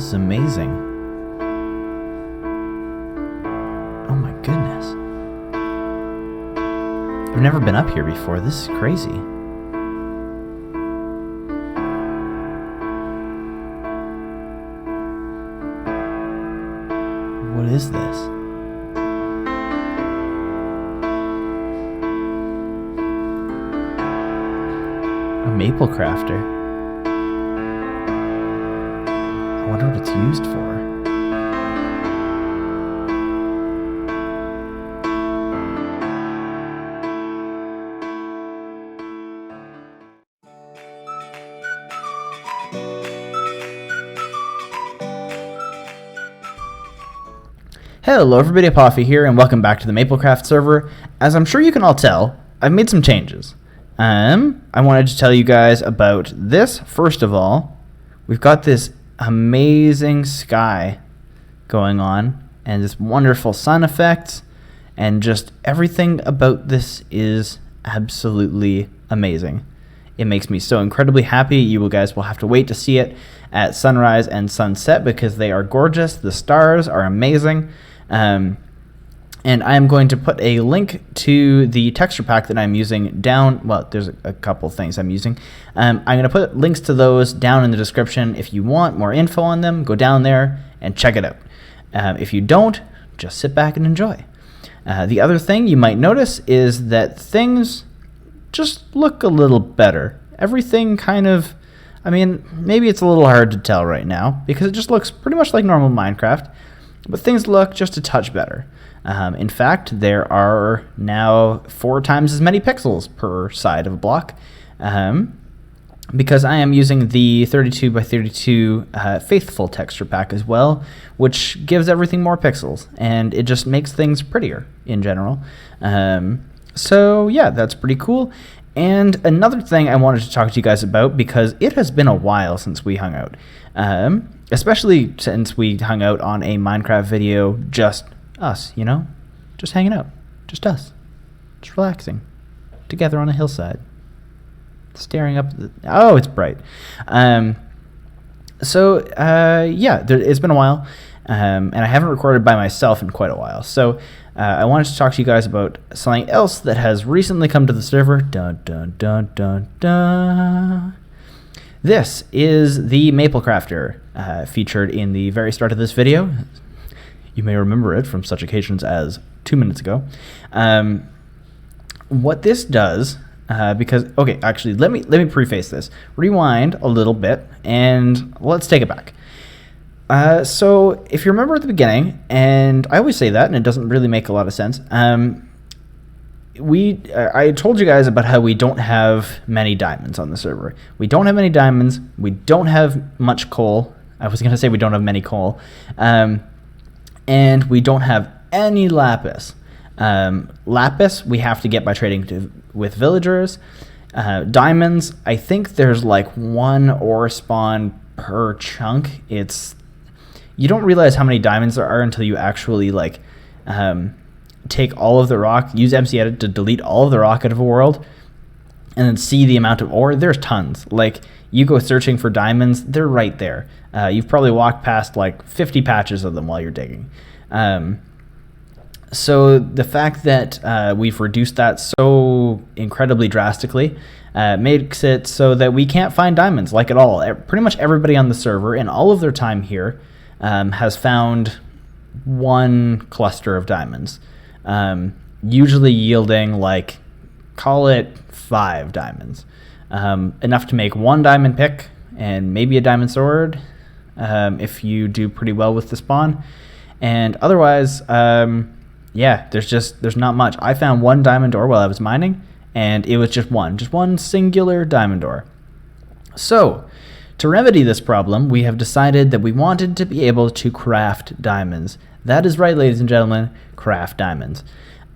This is amazing. Oh my goodness. I've never been up here before. This is crazy. What is this? A MapleCrafter. I wonder what it's used for. Hello everybody, Apophii here, and welcome back to the MapleCraft server. As I'm sure you can all tell, I've made some changes. I wanted to tell you guys about this. First of all, we've got this amazing sky going on, and this wonderful sun effect, and just everything about this is absolutely amazing. It makes me so incredibly happy. You guys will have to wait to see it at sunrise and sunset because they are gorgeous. The stars are amazing. And I'm going to put a link to the texture pack that I'm using down. Well, there's a couple things I'm using. I'm going to put links to those down in the description. If you want more info on them, go down there and check it out. If you don't, just sit back and enjoy. The other thing you might notice is that things just look a little better. Everything kind of, I mean, maybe it's a little hard to tell right now because it just looks pretty much like normal Minecraft, but things look just a touch better. In fact, there are now 4 times as many pixels per side of a block because I am using the 32 by 32 faithful texture pack as well, which gives everything more pixels, and it just makes things prettier in general. So yeah, that's pretty cool. And another thing I wanted to talk to you guys about, because it has been a while since we hung out, especially since we hung out on a Minecraft video, just us, you know, just hanging out, just us, just relaxing together on a hillside, staring up at the, oh, it's bright. Yeah, it's been a while, and I haven't recorded by myself in quite a while, so I wanted to talk to you guys about something else that has recently come to the server. Dun, dun, dun, dun, dun. This is the MapleCrafter, featured in the very start of this video. You may remember it from such occasions as 2 minutes ago. What this does, because, okay, actually, let me preface this. Rewind a little bit, and let's take it back. So, if you remember at the beginning, and I always say that, and it doesn't really make a lot of sense, I told you guys about how we don't have many diamonds on the server. We don't have many diamonds. We don't have much coal. I was going to say we don't have many coal. And we don't have any lapis. Lapis we have to get by trading with villagers. Diamonds, I think there's like 1 ore spawn per chunk. You don't realize how many diamonds there are until you actually like take all of the rock, use MC Edit to delete all of the rock out of a world, and then see the amount of ore. There's tons. Like, you go searching for diamonds, they're right there. You've probably walked past like 50 patches of them while you're digging. So the fact that we've reduced that so incredibly drastically makes it so that we can't find diamonds like at all. Pretty much everybody on the server in all of their time here has found 1 cluster of diamonds, usually yielding like, call it 5 diamonds. Enough to make 1 diamond pick and maybe a diamond sword if you do pretty well with the spawn. And otherwise, yeah, there's not much. I found 1 diamond ore while I was mining, and it was just one singular diamond ore. So, to remedy this problem, we have decided that we wanted to be able to craft diamonds. That is right, ladies and gentlemen, craft diamonds.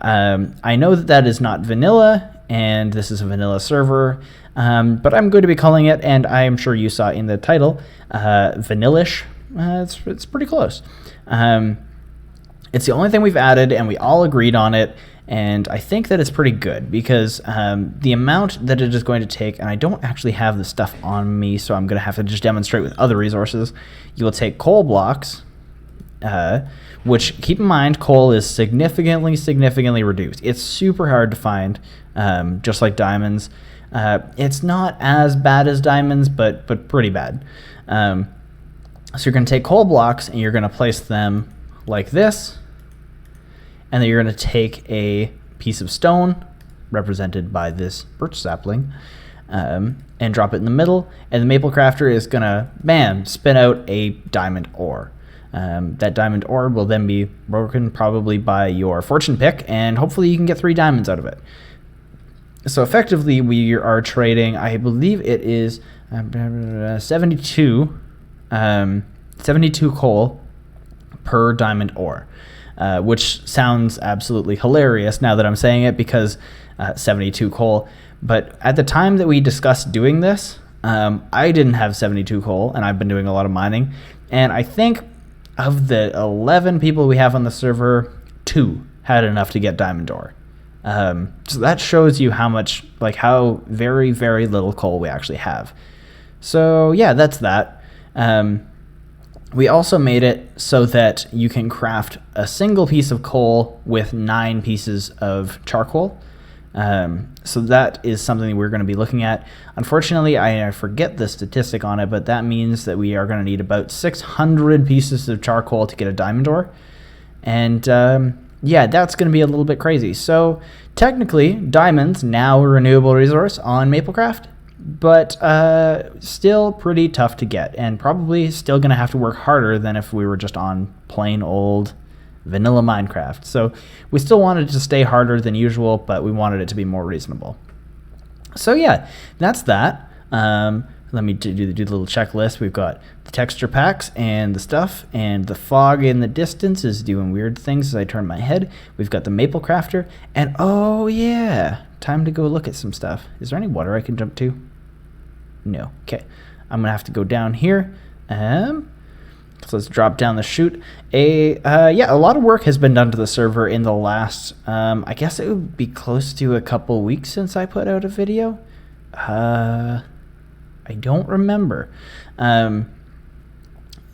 I know that is not vanilla, and this is a vanilla server, but I'm going to be calling it, and I am sure you saw in the title, Vanillish. It's pretty close. It's the only thing we've added, and we all agreed on it, And I think that it's pretty good because the amount that it is going to take, and I don't actually have the stuff on me, so I'm going to have to just demonstrate with other resources. You will take coal blocks, which, keep in mind, coal is significantly reduced. It's super hard to find, just like diamonds. It's not as bad as diamonds, but pretty bad. So you're going to take coal blocks and you're going to place them like this, and then you're going to take a piece of stone represented by this birch sapling and drop it in the middle, and the MapleCrafter is going to, bam, spin out a diamond ore. That diamond ore will then be broken probably by your fortune pick, and hopefully you can get 3 diamonds out of it. So effectively we are trading, I believe it is 72 coal per diamond ore, which sounds absolutely hilarious now that I'm saying it, because 72 coal. But at the time that we discussed doing this, I didn't have 72 coal, and I've been doing a lot of mining. And I think of the 11 people we have on the server, 2 had enough to get diamond ore. So that shows you how much, like how very, very little coal we actually have. So yeah, that's that. We also made it so that you can craft a single piece of coal with 9 pieces of charcoal. So that is something we're going to be looking at. Unfortunately, I forget the statistic on it, but that means that we are going to need about 600 pieces of charcoal to get a diamond ore. And yeah, that's going to be a little bit crazy. So technically, diamonds now a renewable resource on MapleCraft, but still pretty tough to get, and probably still going to have to work harder than if we were just on plain old vanilla Minecraft. So we still wanted to stay harder than usual, but we wanted it to be more reasonable. So yeah, that's that. Let me do the little checklist. We've got the texture packs and the stuff, and the fog in the distance is doing weird things as I turn my head. We've got the MapleCrafter, and oh yeah, time to go look at some stuff. Is there any water I can jump to? No. Okay, I'm gonna have to go down here. So let's drop down the chute. Yeah, a lot of work has been done to the server in the last, I guess it would be close to a couple weeks since I put out a video. I don't remember. All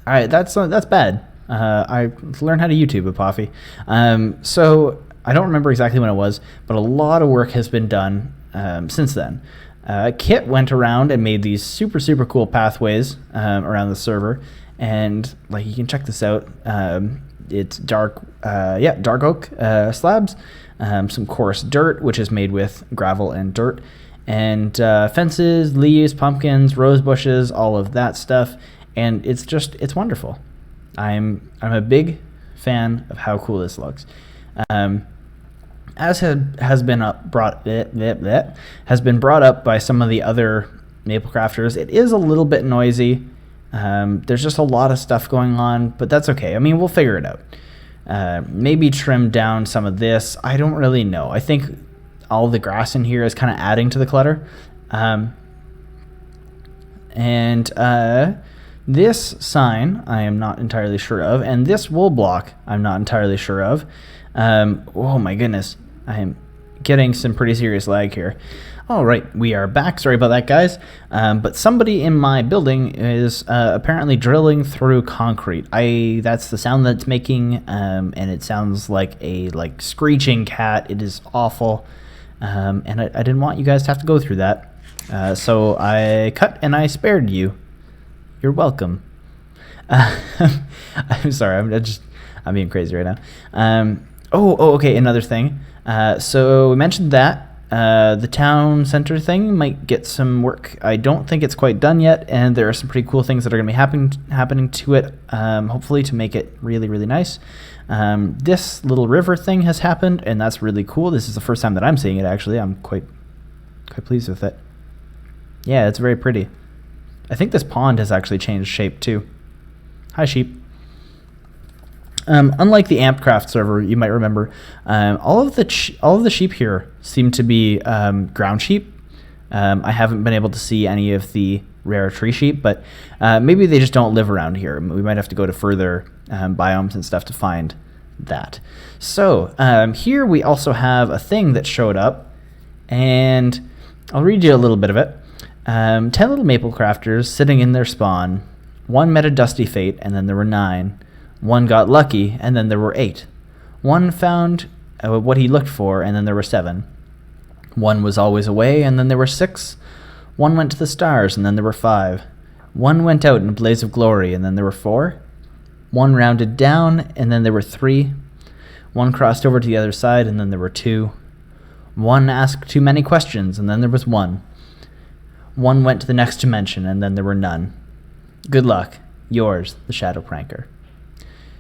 right, that's bad. I learned how to YouTube Apophii. So I don't remember exactly when it was, but a lot of work has been done since then. Kit went around and made these super cool pathways around the server, and like you can check this out. It's dark oak slabs, some coarse dirt, which is made with gravel and dirt, and fences, leaves, pumpkins, rose bushes, all of that stuff. And it's wonderful. I'm a big fan of how cool this looks. As has been brought up by some of the other MapleCrafters, it is a little bit noisy. There's just a lot of stuff going on, but that's okay. I mean, we'll figure it out. Maybe trim down some of this. I don't really know. I think all the grass in here is kind of adding to the clutter. This sign I am not entirely sure of, and this wool block I'm not entirely sure of. Oh my goodness, I am getting some pretty serious lag here. All right, we are back. Sorry about that, guys. But somebody in my building is apparently drilling through concrete. That's the sound that's making, and it sounds like a screeching cat. It is awful, and I didn't want you guys to have to go through that. So I cut and I spared you. You're welcome. I'm sorry. I'm being crazy right now. Okay. Another thing. So we mentioned that the town center thing might get some work. I don't think it's quite done yet, and there are some pretty cool things that are going to be happening to it. Hopefully to make it really, really nice. This little river thing has happened, and that's really cool. This is the first time that I'm seeing it. Actually, I'm quite pleased with it. Yeah, it's very pretty. I think this pond has actually changed shape too. Hi, sheep. Unlike the MapleCraft server, you might remember, all of the sheep here seem to be ground sheep. I haven't been able to see any of the rare tree sheep, but maybe they just don't live around here. We might have to go to further biomes and stuff to find that. So here we also have a thing that showed up, and I'll read you a little bit of it. 10 little MapleCrafters sitting in their spawn. One met a dusty fate, and then there were 9. One got lucky, and then there were 8. One found what he looked for, and then there were 7. One was always away, and then there were 6. One went to the stars, and then there were 5. One went out in a blaze of glory, and then there were 4. One rounded down, and then there were 3. One crossed over to the other side, and then there were 2. One asked too many questions, and then there was 1. One went to the next dimension, and then there were none. Good luck. Yours, the Shadow Pranker.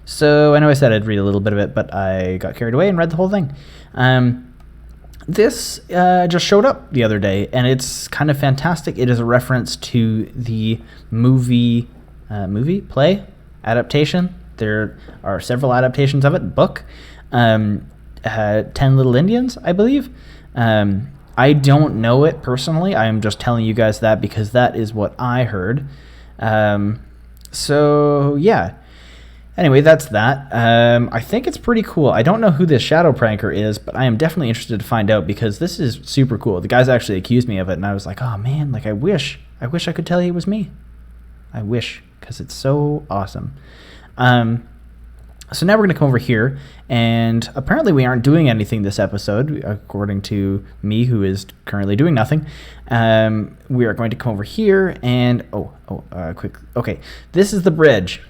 So I know I said I'd read a little bit of it, but I got carried away and read the whole thing. This just showed up the other day, and it's kind of fantastic. It is a reference to the play adaptation. There are several adaptations of it. Book, 10 Little Indians, I believe. I don't know it personally. I am just telling you guys that because that is what I heard. So yeah. Anyway, that's that. I think it's pretty cool. I don't know who this Shadow Pranker is, but I am definitely interested to find out because this is super cool. The guys actually accused me of it, and I was like, oh man, like I wish I could tell you it was me. I wish, because it's so awesome. So now we're going to come over here, and apparently we aren't doing anything this episode, according to me, who is currently doing nothing. We are going to come over here, and quick. Okay, this is the bridge.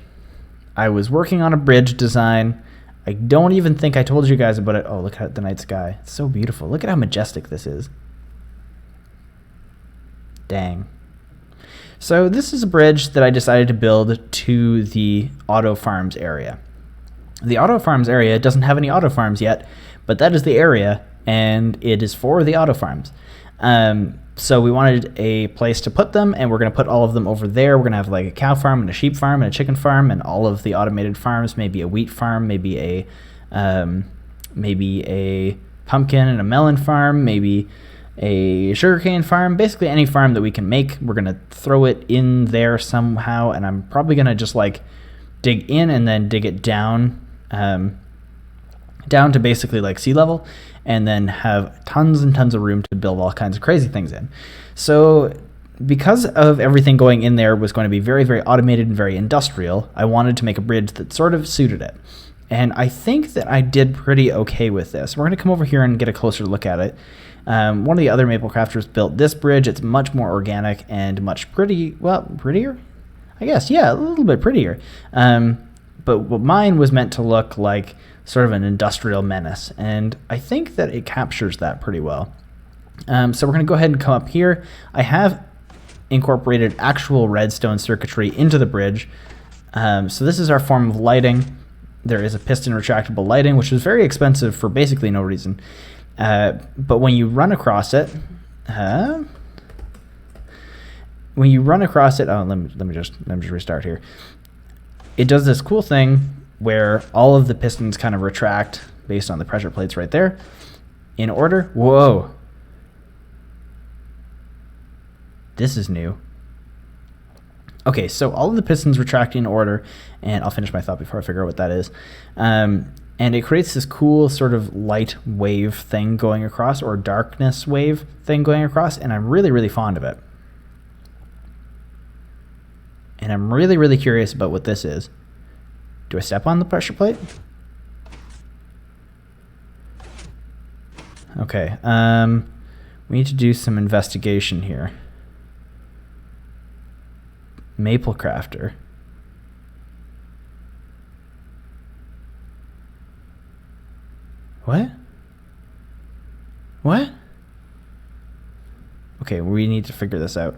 I was working on a bridge design. I don't even think I told you guys about it. Oh, look at the night sky. It's so beautiful. Look at how majestic this is. Dang. So this is a bridge that I decided to build to the Auto Farms area. The Auto Farms area doesn't have any Auto Farms yet, but that is the area, and it is for the Auto Farms. So we wanted a place to put them, and we're going to put all of them over there. We're going to have like a cow farm and a sheep farm and a chicken farm and all of the automated farms, maybe a wheat farm, maybe a pumpkin and a melon farm, maybe a sugarcane farm, basically any farm that we can make. We're going to throw it in there somehow, and I'm probably going to just like dig in and then dig it down to basically like sea level, and then have tons and tons of room to build all kinds of crazy things in. So because of everything going in there was going to be very, very automated and very industrial, I wanted to make a bridge that sort of suited it. And I think that I did pretty okay with this. We're going to come over here and get a closer look at it. One of the other MapleCrafters built this bridge. It's much more organic and much prettier? I guess, yeah, a little bit prettier. But mine was meant to look like sort of an industrial menace, and I think that it captures that pretty well. So we're going to go ahead and come up here. I have incorporated actual redstone circuitry into the bridge. So this is our form of lighting. There is a piston retractable lighting, which is very expensive for basically no reason. But when you run across it, let me just restart here. It does this cool thing where all of the pistons kind of retract based on the pressure plates right there in order. Whoa. This is new. Okay, so all of the pistons retract in order, and I'll finish my thought before I figure out what that is. And it creates this cool sort of light wave thing going across, or darkness wave thing going across, and I'm really, really fond of it. And I'm really, really curious about what this is. Do I step on the pressure plate? Okay, we need to do some investigation here. MapleCrafter. What? What? Okay, we need to figure this out.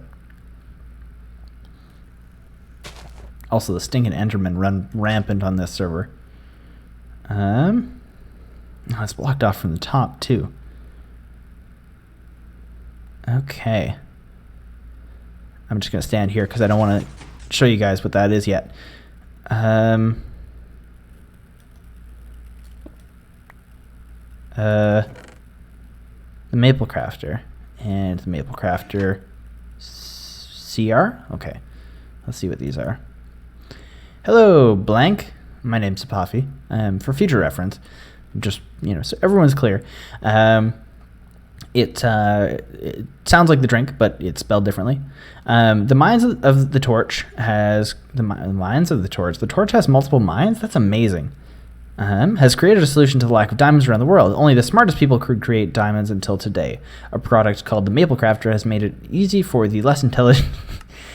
Also, the stinking Endermen run rampant on this server. Oh, it's blocked off from the top, too. Okay. I'm just going to stand here because I don't want to show you guys what that is yet. The MapleCrafter. And the MapleCrafter CR? Okay. Let's see what these are. Hello, blank. my name's Apophii, for future reference, just, so everyone's clear. It sounds like the drink, but it's spelled differently. The Mines of the Torch has the Mines of the Torch. The Torch has multiple mines. That's amazing. Has created a solution to the lack of diamonds around the world. Only the smartest people could create diamonds until today. A product called the MapleCrafter has made it easy for the less intelligent.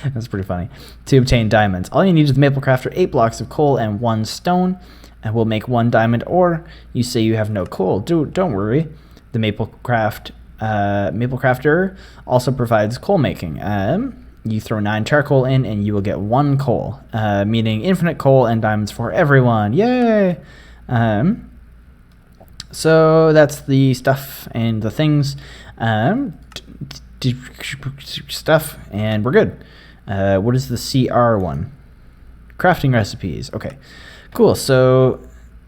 That's pretty funny. To obtain diamonds. All you need is the MapleCrafter, 8 blocks of coal and 1 stone, and we'll make 1 diamond. Or you say you have no coal. Don't worry. The MapleCrafter also provides coal making. You throw 9 charcoal in and you will get 1 coal, meaning infinite coal and diamonds for everyone. Yay! So that's the stuff and the things, stuff, and we're good. What is the CR one? Crafting recipes. Okay, cool. So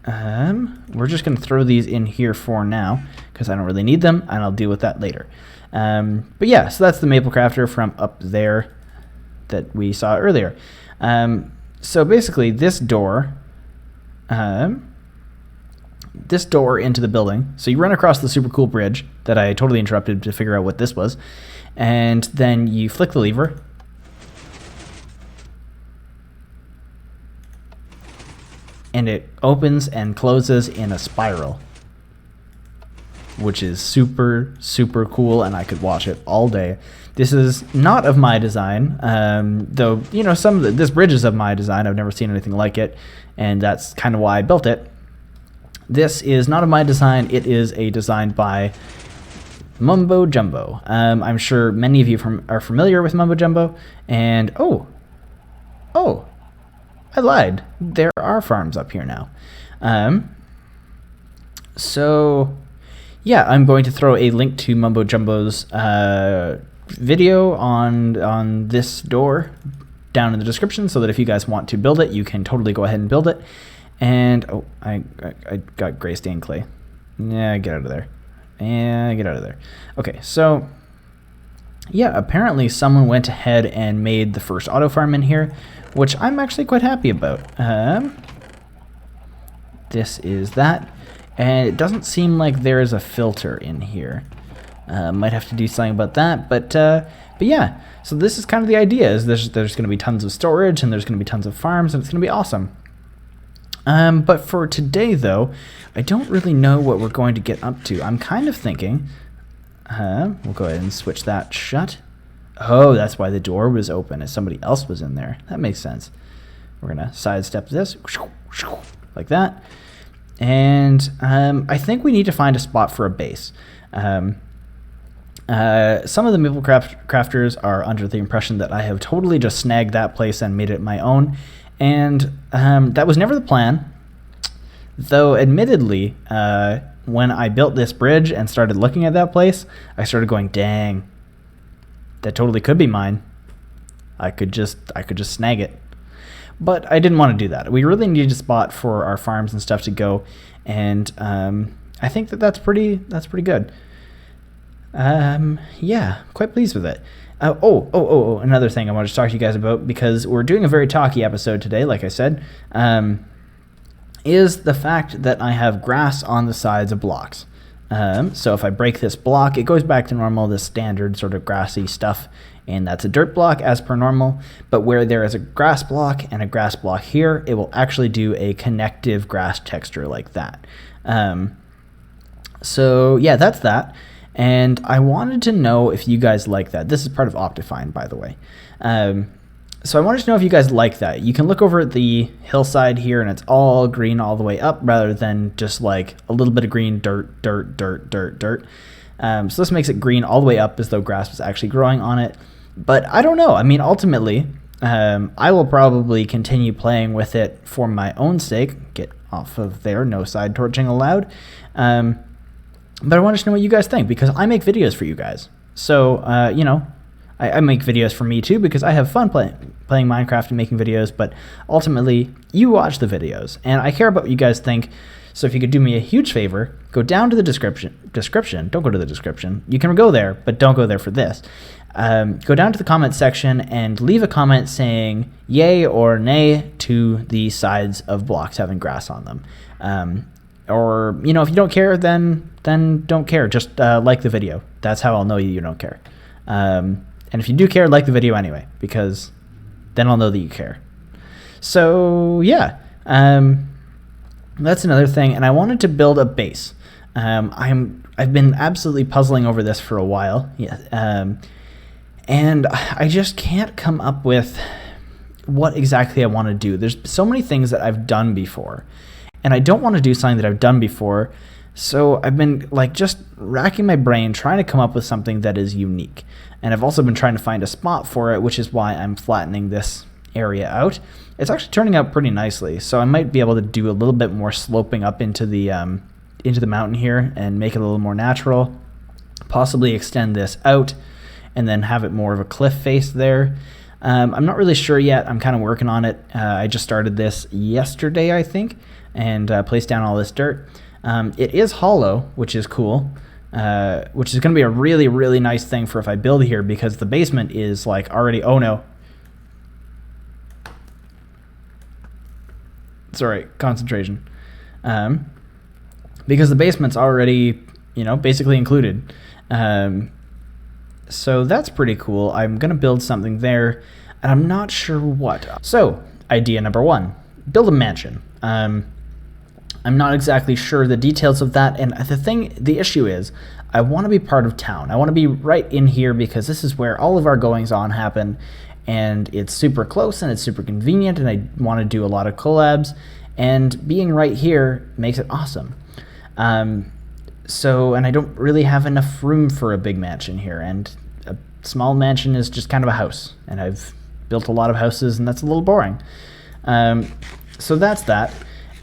we're just going to throw these in here for now because I don't really need them, and I'll deal with that later. But yeah, so that's the MapleCrafter from up there that we saw earlier. So basically this door into the building, so you run across the super cool bridge that I totally interrupted to figure out what this was, and then you flick the lever, and it opens and closes in a spiral, which is super, super cool, and I could watch it all day. This is not of my design, though, this bridge is of my design. I've never seen anything like it, and that's kind of why I built it. This is not of my design. It is a design by Mumbo Jumbo. I'm sure many of you are familiar with Mumbo Jumbo, and oh, I lied. There are farms up here now. So yeah, I'm going to throw a link to Mumbo Jumbo's video on this door down in the description, so that if you guys want to build it, you can totally go ahead and build it. And I got gray stained clay. Yeah, get out of there. Get out of there. Okay, so yeah, apparently someone went ahead and made the first auto farm in here, which I'm actually quite happy about. This is that, and it doesn't seem like there is a filter in here. Might have to do something about that, but yeah. So this is kind of the idea: is there's going to be tons of storage, and there's going to be tons of farms, and it's going to be awesome. But for today, though, I don't really know what we're going to get up to. I'm kind of thinking, we'll go ahead and switch that shut. Oh, that's why the door was open, as somebody else was in there. That makes sense. We're going to sidestep this, like that. And I think we need to find a spot for a base. Some of the MapleCrafters are under the impression that I have totally just snagged that place and made it my own. And that was never the plan, though admittedly, when I built this bridge and started looking at that place, I started going, dang, that totally could be mine. I could just snag it. But I didn't want to do that. We really needed a spot for our farms and stuff to go, and I think that's pretty good. Yeah, quite pleased with it. Another thing I wanted to talk to you guys about, because we're doing a very talky episode today, like I said, is the fact that I have grass on the sides of blocks. So if I break this block, it goes back to normal, this standard sort of grassy stuff, and that's a dirt block as per normal. But where there is a grass block and a grass block here, it will actually do a connective grass texture like that. So yeah, that's that. And I wanted to know if you guys like that. This is part of Optifine, by the way. So I wanted to know if you guys like that. You can look over at the hillside here, and it's all green all the way up, rather than just like a little bit of green, dirt. So this makes it green all the way up, as though grass was actually growing on it. But I don't know. I mean, ultimately, I will probably continue playing with it for my own sake. Get off of there, no side torching allowed. But I wanted to know what you guys think, because I make videos for you guys. So, I make videos for me too, because I have fun playing Minecraft and making videos, but ultimately, you watch the videos, and I care about what you guys think. So if you could do me a huge favor, go down to the description. Don't go to the description. You can go there, but don't go there for this. Go down to the comment section and leave a comment saying yay or nay to the sides of blocks having grass on them. Or, you know, if you don't care, then don't care. Just like the video. That's how I'll know you don't care. And if you do care, like the video anyway, because then I'll know that you care. So yeah, that's another thing. And I wanted to build a base. I've been absolutely puzzling over this for a while. Yeah. And I just can't come up with what exactly I want to do. There's so many things that I've done before, and I don't want to do something that I've done before. So I've been like just racking my brain trying to come up with something that is unique. And I've also been trying to find a spot for it, which is why I'm flattening this area out. It's actually turning out pretty nicely. So I might be able to do a little bit more sloping up into the mountain here and make it a little more natural. Possibly extend this out and then have it more of a cliff face there. I'm not really sure yet. I'm kind of working on it. I just started this yesterday, I think, and placed down all this dirt. It is hollow, which is cool, which is going to be a really, really nice thing for if I build here, because the basement is like already, oh no. Sorry, concentration. Because the basement's already, you know, basically included. So that's pretty cool. I'm going to build something there, and I'm not sure what. So, idea number 1, build a mansion. I'm not exactly sure the details of that, and the issue is, I want to be part of town. I want to be right in here because this is where all of our goings-on happen, and it's super close and it's super convenient, and I want to do a lot of collabs, and being right here makes it awesome. And I don't really have enough room for a big mansion here, and a small mansion is just kind of a house, and I've built a lot of houses, and that's a little boring. So that's that.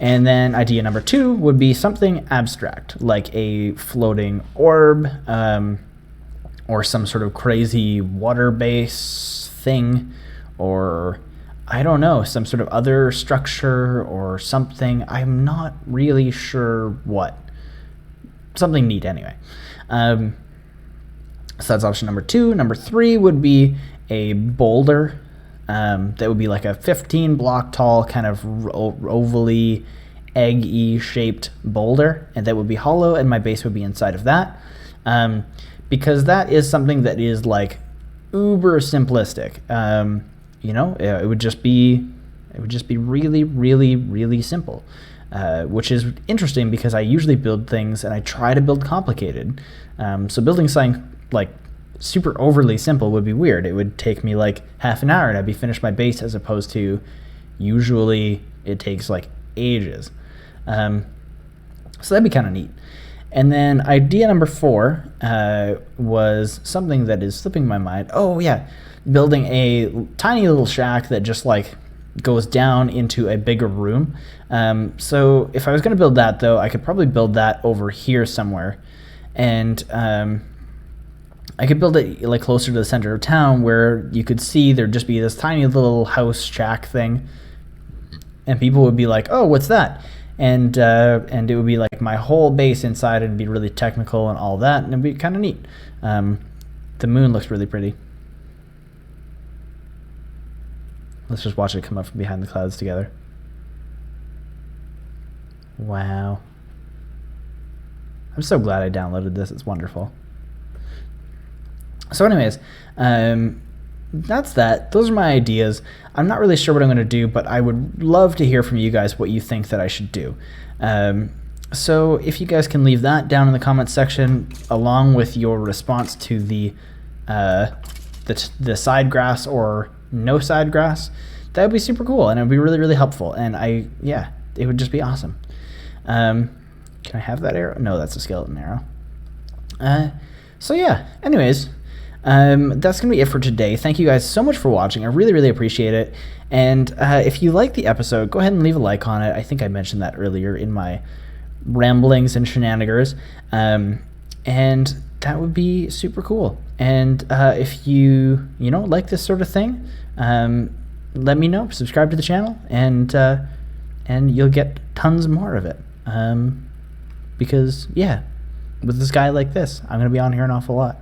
And then idea number 2 would be something abstract, like a floating orb, or some sort of crazy water base thing, or I don't know, some sort of other structure or something. I'm not really sure what. Something neat anyway. So that's option number 2. Number 3 would be a boulder. That would be like a 15 block tall kind of ovally egg-y shaped boulder, and that would be hollow, and my base would be inside of that. Because that is something that is like uber simplistic. You know, it would just be really, really, really simple. Which is interesting because I usually build things and I try to build complicated. So building something like super overly simple would be weird. It would take me like half an hour and I'd be finished my base, as opposed to usually it takes like ages. So that'd be kind of neat. And then idea number 4 was something that is slipping my mind. Oh yeah, building a tiny little shack that just like goes down into a bigger room. So if I was going to build that, though, I could probably build that over here somewhere, and I could build it like closer to the center of town, where you could see there'd just be this tiny little house shack thing, and people would be like, "Oh, what's that?" And it would be like my whole base inside, and be really technical and all that, and it'd be kind of neat. The moon looks really pretty. Let's just watch it come up from behind the clouds together. Wow. I'm so glad I downloaded this. It's wonderful. So anyways, that's that. Those are my ideas. I'm not really sure what I'm going to do, but I would love to hear from you guys what you think that I should do. So if you guys can leave that down in the comments section, along with your response to the side grass or no side grass, that would be super cool, and it would be really, really helpful. And it would just be awesome. Can I have that arrow? No, that's a skeleton arrow. So yeah, anyways, that's gonna be it for today. Thank you guys so much for watching. I really, really appreciate it. And if you like the episode, go ahead and leave a like on it. I think I mentioned that earlier in my ramblings and shenanigans. And that would be super cool. And if you like this sort of thing, let me know. Subscribe to the channel, and you'll get tons more of it. Because, yeah, with this guy like this, I'm going to be on here an awful lot.